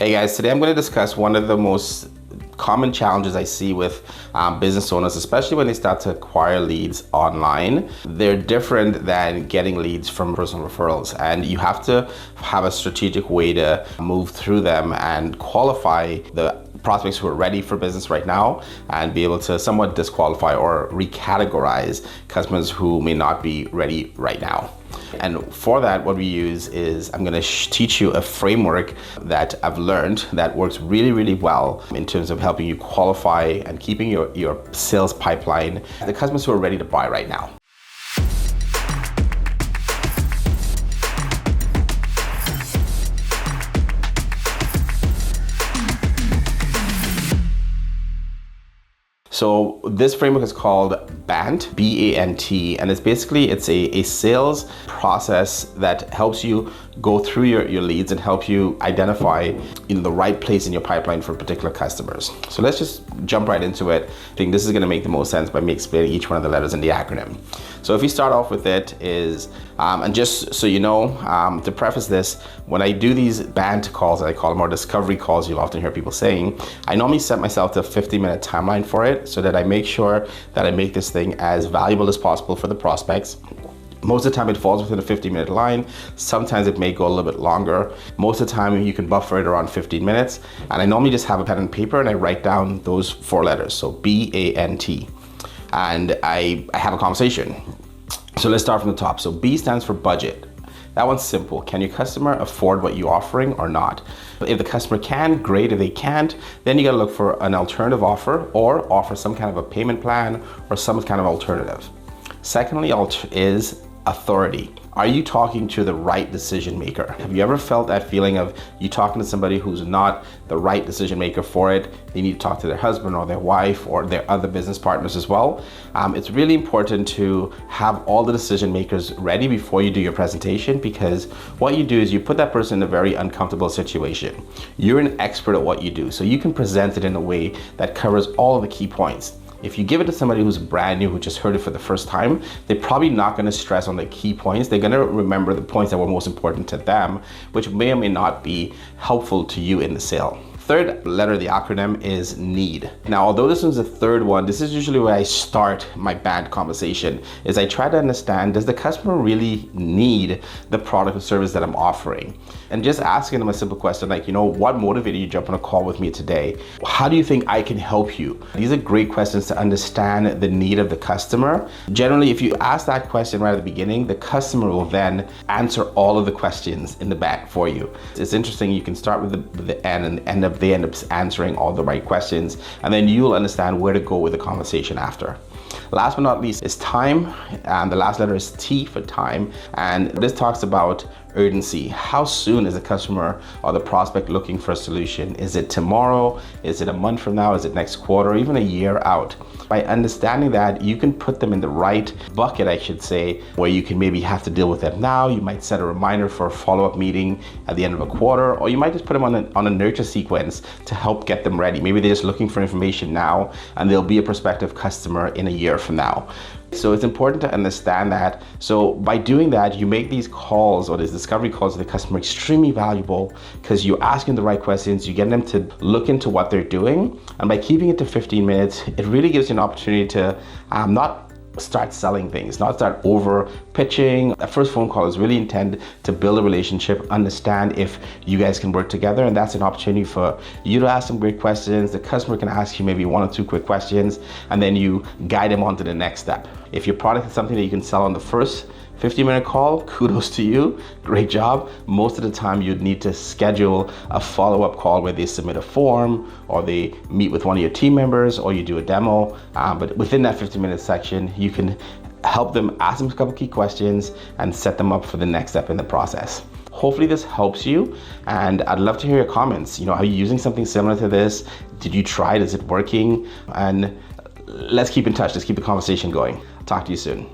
Hey guys, today I'm going to discuss one of the most common challenges I see with business owners, especially when they start to acquire leads online. They're different than getting leads from personal referrals, and you have to have a strategic way to move through them and qualify the prospects who are ready for business right now and be able to somewhat disqualify or recategorize customers who may not be ready right now. And for that, what we use is I'm going to teach you a framework that I've learned that works really, really well in terms of helping you qualify and keeping your sales pipeline, the customers who are ready to buy right now. So this framework is called BANT, B-A-N-T, and it's a sales process that helps you go through your leads and help you identify the right place in your pipeline for particular customers. So let's just jump right into it. I think this is going to make the most sense by me explaining each one of the letters in the acronym. So if we start off with it is, and just so you know, to preface this, when I do these BANT calls, I call them, or discovery calls, you'll often hear people saying, I normally set myself to a 50-minute timeline for it so that I make sure that I make this thing as valuable as possible for the prospects. Most of the time it falls within a 50-minute line. Sometimes it may go a little bit longer. Most of the time you can buffer it around 15 minutes. And I normally just have a pen and paper and I write down those 4 letters. So B-A-N-T. And I have a conversation. So let's start from the top. So B stands for budget. That one's simple. Can your customer afford what you're offering or not? If the customer can, great. If they can't, then you gotta look for an alternative offer or offer some kind of a payment plan or some kind of alternative. Secondly, is authority. Are you talking to the right decision maker? Have you ever felt that feeling of you talking to somebody who's not the right decision maker for it? They need to talk to their husband or their wife or their other business partners as well. It's really important to have all the decision makers ready before you do your presentation, because what you do is you put that person in a very uncomfortable situation. You're an expert at what you do, so you can present it in a way that covers all of the key points. If you give it to somebody who's brand new, who just heard it for the first time, they're probably not going to stress on the key points. They're going to remember the points that were most important to them, which may or may not be helpful to you in the sale. Third letter of the acronym is need. Now, although this one's the third one, this is usually where I start my BANT conversation, is I try to understand, does the customer really need the product or service that I'm offering? And just asking them a simple question like, what motivated you to jump on a call with me today? How do you think I can help you? These are great questions to understand the need of the customer. Generally, if you ask that question right at the beginning, the customer will then answer all of the questions in the back for you. It's interesting, you can start with the end and they end up answering all the right questions, and then you'll understand where to go with the conversation after. Last but not least is time, and the last letter is T for time, and this talks about urgency. How soon is the customer or the prospect looking for a solution? Is it tomorrow? Is it a month from now? Is it next quarter? Or even a year out? By understanding that, you can put them in the right bucket, I should say, where you can maybe have to deal with them now. You might set a reminder for a follow-up meeting at the end of a quarter, or you might just put them on a nurture sequence to help get them ready. Maybe they're just looking for information now and they'll be a prospective customer in a year from now. So it's important to understand that. So by doing that, you make these calls or these discovery calls to the customer extremely valuable, because you're asking the right questions, you get them to look into what they're doing. And by keeping it to 15 minutes, it really gives you an opportunity to not start selling things, not start over pitching. That first phone call is really intended to build a relationship, understand if you guys can work together, and that's an opportunity for you to ask some great questions. The customer can ask you maybe 1 or 2 quick questions, and then you guide them on to the next step. If your product is something that you can sell on the first 50-minute call, kudos to you, great job. Most of the time you'd need to schedule a follow-up call where they submit a form or they meet with one of your team members or you do a demo. But within that 50-minute section, you can help them, ask them a couple key questions and set them up for the next step in the process. Hopefully this helps you, and I'd love to hear your comments. Are you using something similar to this? Did you try it? Is it working? And let's keep in touch. Let's keep the conversation going. Talk to you soon.